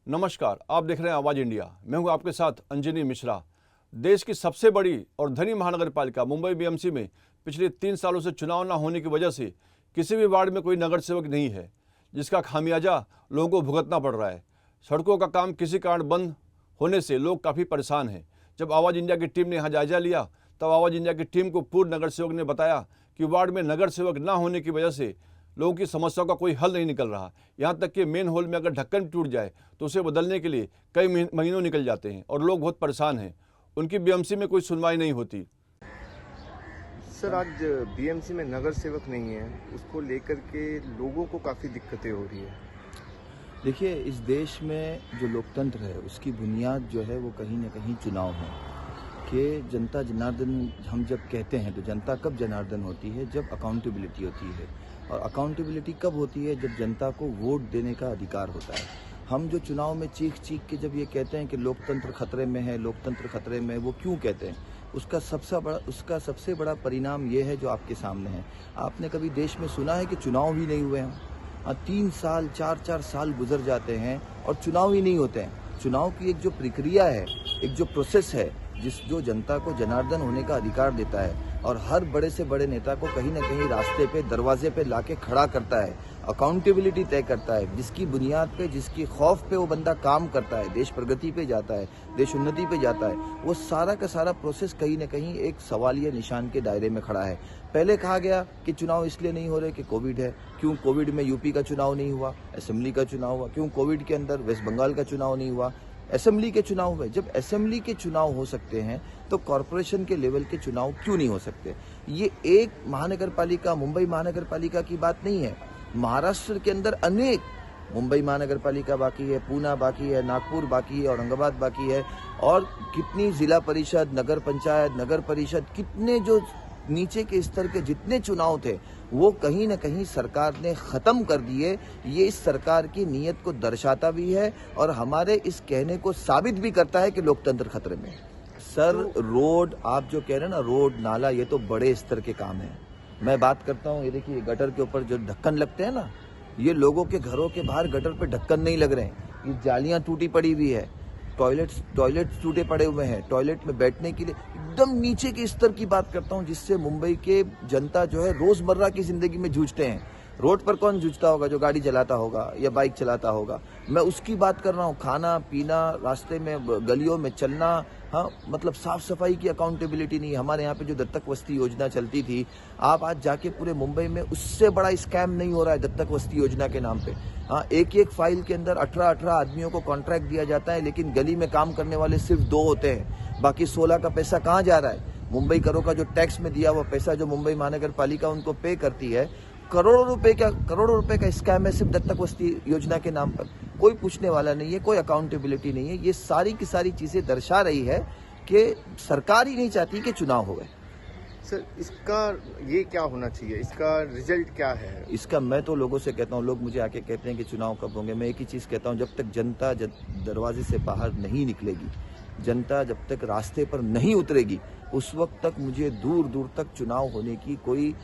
नमस्कार, आप देख रहे हैं आवाज़ इंडिया। मैं हूं आपके साथ अंजनी मिश्रा। देश की सबसे बड़ी और धनी महानगर पालिका मुंबई बीएमसी में पिछले 3 सालों से चुनाव न होने की वजह से किसी भी वार्ड में कोई नगर सेवक नहीं है, जिसका खामियाजा लोगों को भुगतना पड़ रहा है। सड़कों का काम किसी कारण बंद होने से लोग काफ़ी परेशान हैं। जब आवाज़ इंडिया की टीम ने यहाँ जायजा लिया तब आवाज़ इंडिया की टीम को पूर्व नगर सेवक ने बताया कि वार्ड में नगर सेवक न होने की वजह से लोगों की समस्याओं का कोई हल नहीं निकल रहा। यहाँ तक कि मेन होल में अगर ढक्कन टूट जाए तो उसे बदलने के लिए कई महीनों निकल जाते हैं और लोग बहुत परेशान हैं। उनकी बीएमसी में कोई सुनवाई नहीं होती। सर, आज बीएमसी में नगर सेवक नहीं है, उसको लेकर के लोगों को काफ़ी दिक्कतें हो रही है। देखिए, इस देश में जो लोकतंत्र है उसकी बुनियाद जो है वो कहीं ना कहीं चुनाव है कि जनता जनार्दन हम जब कहते हैं तो जनता कब जनार्दन होती है? जब अकाउंटेबिलिटी होती है। और अकाउंटेबिलिटी कब होती है? जब जनता को वोट देने का अधिकार होता है। हम जो चुनाव में चीख के जब ये कहते हैं कि लोकतंत्र खतरे में है, लोकतंत्र खतरे में, वो क्यों कहते हैं? उसका सबसे बड़ा परिणाम ये है जो आपके सामने है। आपने कभी देश में सुना है कि चुनाव भी नहीं हुए हैं? 3 साल 4 साल गुजर जाते हैं और चुनाव ही नहीं होते हैं। चुनाव की एक जो प्रक्रिया है, एक जो प्रोसेस है, जो जनता को जनार्दन होने का अधिकार देता है और हर बड़े से बड़े नेता को कहीं ना कहीं रास्ते पे, दरवाजे पे लाके खड़ा करता है, अकाउंटेबिलिटी तय करता है, जिसकी बुनियाद पे, जिसकी खौफ पे वो बंदा काम करता है, देश प्रगति पे जाता है, देश उन्नति पे जाता है। वो सारा का सारा प्रोसेस कहीं ना कहीं एक सवालिया निशान के दायरे में खड़ा है। पहले कहा गया कि चुनाव इसलिए नहीं हो रहे कि कोविड है। क्यों कोविड में यूपी का चुनाव नहीं हुआ, असेंबली का चुनाव हुआ? क्यों कोविड के अंदर वेस्ट बंगाल का चुनाव नहीं हुआ, असेंबली के चुनाव हुए? जब असेंबली के चुनाव हो सकते हैं तो कॉरपोरेशन के लेवल के चुनाव क्यों नहीं हो सकते? ये एक महानगर पालिका, मुंबई महानगर पालिका की बात नहीं है। महाराष्ट्र के अंदर अनेक, मुंबई महानगर पालिका बाकी है, पूना बाकी है, नागपुर बाकी है, औरंगाबाद बाकी है, और कितनी जिला परिषद, नगर पंचायत, नगर परिषद, कितने जो नीचे के स्तर के जितने चुनाव थे वो कहीं न कहीं सरकार ने खत्म कर दिए। ये इस सरकार की नीयत को दर्शाता भी है और हमारे इस कहने को साबित भी करता है कि लोकतंत्र खतरे में है। सर, रोड आप जो कह रहे हैं ना, रोड नाला, ये तो बड़े स्तर के काम है। मैं बात करता हूँ, ये देखिए गटर के ऊपर जो ढक्कन लगते हैं ना, ये लोगों के घरों के बाहर गटर पे ढक्कन नहीं लग रहे हैं, ये जालियां टूटी पड़ी हुई है, टॉयलेट्स टूटे पड़े हुए हैं, टॉयलेट में बैठने के लिए एकदम नीचे के स्तर की बात करता हूं, जिससे मुंबई के जनता जो है रोजमर्रा की जिंदगी में जूझते हैं। रोड पर कौन जूझता होगा? जो गाड़ी चलाता होगा या बाइक चलाता होगा। मैं उसकी बात कर रहा हूं। खाना पीना, रास्ते में गलियों में चलना, हाँ, मतलब साफ सफाई की अकाउंटेबिलिटी नहीं। हमारे यहाँ पे जो दत्तक वस्ती योजना चलती थी, आप आज जाके पूरे मुंबई में उससे बड़ा स्कैम नहीं हो रहा है दत्तक वस्ती योजना के नाम पे। हाँ, एक फाइल के अंदर 18 आदमियों को कॉन्ट्रैक्ट दिया जाता है, लेकिन गली में काम करने वाले सिर्फ 2 होते हैं। बाकी 16 का पैसा कहाँ जा रहा है? मुंबई करों का जो टैक्स में दिया हुआ पैसा जो मुंबई महानगर पालिका उनको पे करती है, करोड़ों रुपए का स्कैम है सिर्फ दत्तक वस्ती योजना के नाम पर। कोई पूछने वाला नहीं है, कोई अकाउंटेबिलिटी नहीं है। ये सारी की सारी चीजें दर्शा रही है कि सरकार ही नहीं चाहती कि चुनाव हो गए। सर, इसका ये क्या होना चाहिए? इसका रिजल्ट क्या है? इसका मैं तो लोगों से कहता हूँ, लोग मुझे आके कहते हैं कि चुनाव कब होंगे। मैं एक ही चीज कहता हूँ, जब तक जनता दरवाजे से बाहर नहीं निकलेगी, जनता जब तक रास्ते पर नहीं उतरेगी, उस वक्त तक मुझे दूर दूर तक चुनाव होने की कोई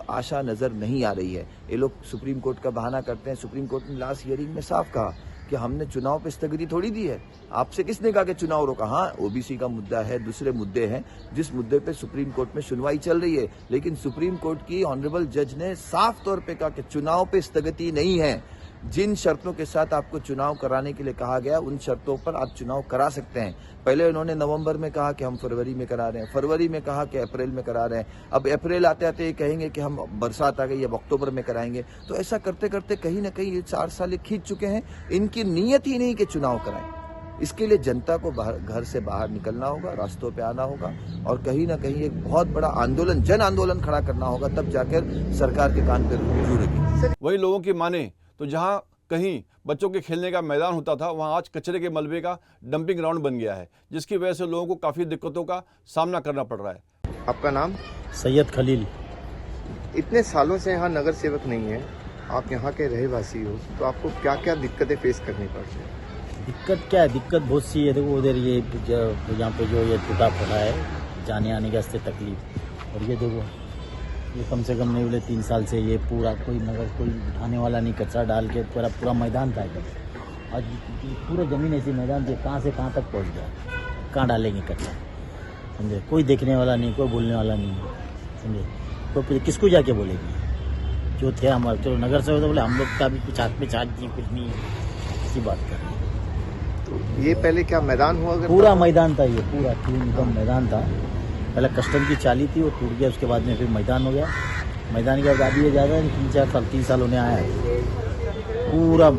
आशा नजर नहीं आ रही है। ये लोग सुप्रीम कोर्ट का बहाना करते हैं। सुप्रीम कोर्ट ने लास्ट हियरिंग में साफ कहा कि हमने चुनाव पे स्थगिति थोड़ी दी है। आपसे किसने कहा कि चुनाव रोका? हाँ, ओबीसी का मुद्दा है, दूसरे मुद्दे हैं, जिस मुद्दे पे सुप्रीम कोर्ट में सुनवाई चल रही है, लेकिन सुप्रीम कोर्ट की ऑनरेबल जज ने साफ तौर पे कहा कि चुनाव पे स्थगिति नहीं है। जिन शर्तों के साथ आपको चुनाव कराने के लिए कहा गया, उन शर्तों पर आप चुनाव करा सकते हैं। पहले उन्होंने नवंबर में कहा कि हम फरवरी में करा रहे हैं, फरवरी में कहा कि अप्रैल में करा रहे हैं, अब अप्रैल आते आते ये कहेंगे कि हम बरसात आ गई अब अक्टूबर में कराएंगे। तो ऐसा करते करते कहीं ना कहीं ये 4 साल खींच चुके हैं। इनकी नीयत ही नहीं कि चुनाव कराएं। इसके लिए जनता को घर से बाहर निकलना होगा, रास्तों पे आना होगा और कहीं ना कहीं एक बहुत बड़ा आंदोलन, जन आंदोलन खड़ा करना होगा, तब जाकर सरकार के कान पर जुड़ेगी। वही लोगों की माने तो जहाँ कहीं बच्चों के खेलने का मैदान होता था, वहाँ आज कचरे के मलबे का डंपिंग ग्राउंड बन गया है, जिसकी वजह से लोगों को काफ़ी दिक्कतों का सामना करना पड़ रहा है। आपका नाम? सैयद खलील। इतने सालों से यहाँ नगर सेवक नहीं है, आप यहाँ के रहवासी हो, तो आपको क्या क्या दिक्कतें फेस करनी पड़ती है? दिक्कत क्या है? दिक्कत बहुत सी है। देखो उधर ये यहाँ पे जो ये टूटा फटा है, जाने आने के वास्ते तकलीफ। और ये देखो, ये कम से कम नहीं बोले 3 साल से ये पूरा कोई उठाने वाला नहीं, कचरा डाल के पूरा मैदान था इधर। आज पूरा ज़मीन ऐसी मैदान थी, कहाँ से कहाँ तक पहुँच गया, कहाँ डालेंगे कचरा, समझे। कोई देखने वाला नहीं, कोई बोलने वाला नहीं, समझे। तो किसको जाके बोलेंगे। जो थे हमारे, चलो नगर से हो तो बोले हम लोग का भी कुछ हाथ में छाछ दी, कुछ नहीं, ऐसी बात कर रहे हैं। तो ये पहले क्या मैदान हुआ करता पूरा था? मैदान था ये, पूरा 3 एकदम मैदान था। पहले कस्टम की चाली थी, वो टूट गया, उसके बाद में फिर मैदान हो गया। मैदान के बाद ये ज़्यादा 3 साल होने आया है। पूरा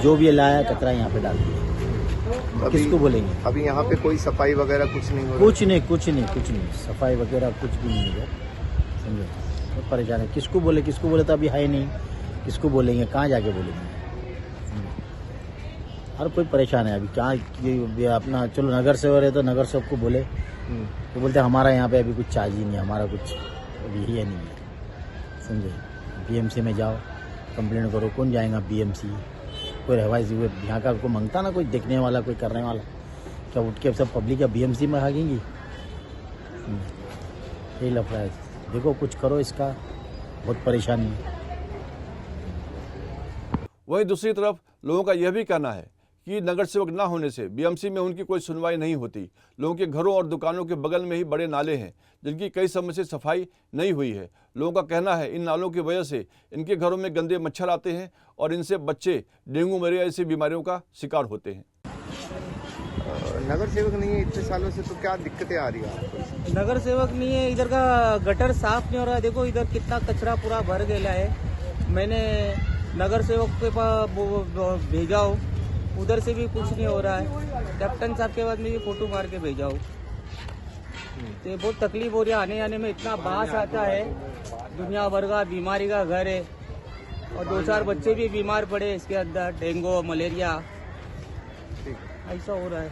जो भी लाया कचरा यहाँ पे डाल दिया, किसको बोलेंगे। अभी यहाँ पे कोई सफाई वगैरह कुछ नहीं हो रहा? कुछ नहीं, सफाई वगैरह कुछ भी नहीं है, समझे। तो परेशान है, किसको बोले तो अभी है नहीं, किसको बोलेंगे, कहाँ जाके बोलेंगे, समझे। हर कोई परेशान है अभी। कहाँ अपना चलो नगर सेवक है तो नगर सेवक को बोले तो बोलते हमारा यहाँ पे अभी कुछ चार्ज ही नहीं है, हमारा कुछ अभी ही नहीं है, समझे। बीएमसी में जाओ, कंप्लेंट करो, कौन जाएगा बीएमसी। कोई रहवासी हुए यहाँ का को मांगता ना, कोई देखने वाला, कोई करने वाला, क्या उठ के सब पब्लिक या बीएमसी में भागेंगी। यही लफड़ा है, देखो कुछ करो, इसका बहुत परेशानी है। वहीं दूसरी तरफ लोगों का यह भी कहना है कि नगर सेवक न होने से बीएमसी में उनकी कोई सुनवाई नहीं होती। लोगों के घरों और दुकानों के बगल में ही बड़े नाले हैं जिनकी कई समय से सफाई नहीं हुई है। लोगों का कहना है इन नालों की वजह से इनके घरों में गंदे मच्छर आते हैं और इनसे बच्चे डेंगू मलेरिया जैसी बीमारियों का शिकार होते हैं। नगर सेवक नहीं है इतने सालों से, तो क्या दिक्कतें आ रही है आपको? नगर सेवक नहीं है, इधर का गटर साफ नहीं हो रहा है। देखो इधर कितना कचरा पूरा भर गया है। मैंने नगर सेवक के पास भेजा हो, उधर से भी कुछ नहीं हो रहा है। कैप्टन साहब के बाद में भी फोटो मार के भेजा हो, तो बहुत तकलीफ हो रही है। आने जाने में इतना बास आता है, दुनिया भर का बीमारी का घर है और 2-4 बच्चे भी बीमार पड़े इसके अंदर, डेंगू मलेरिया ऐसा हो रहा है।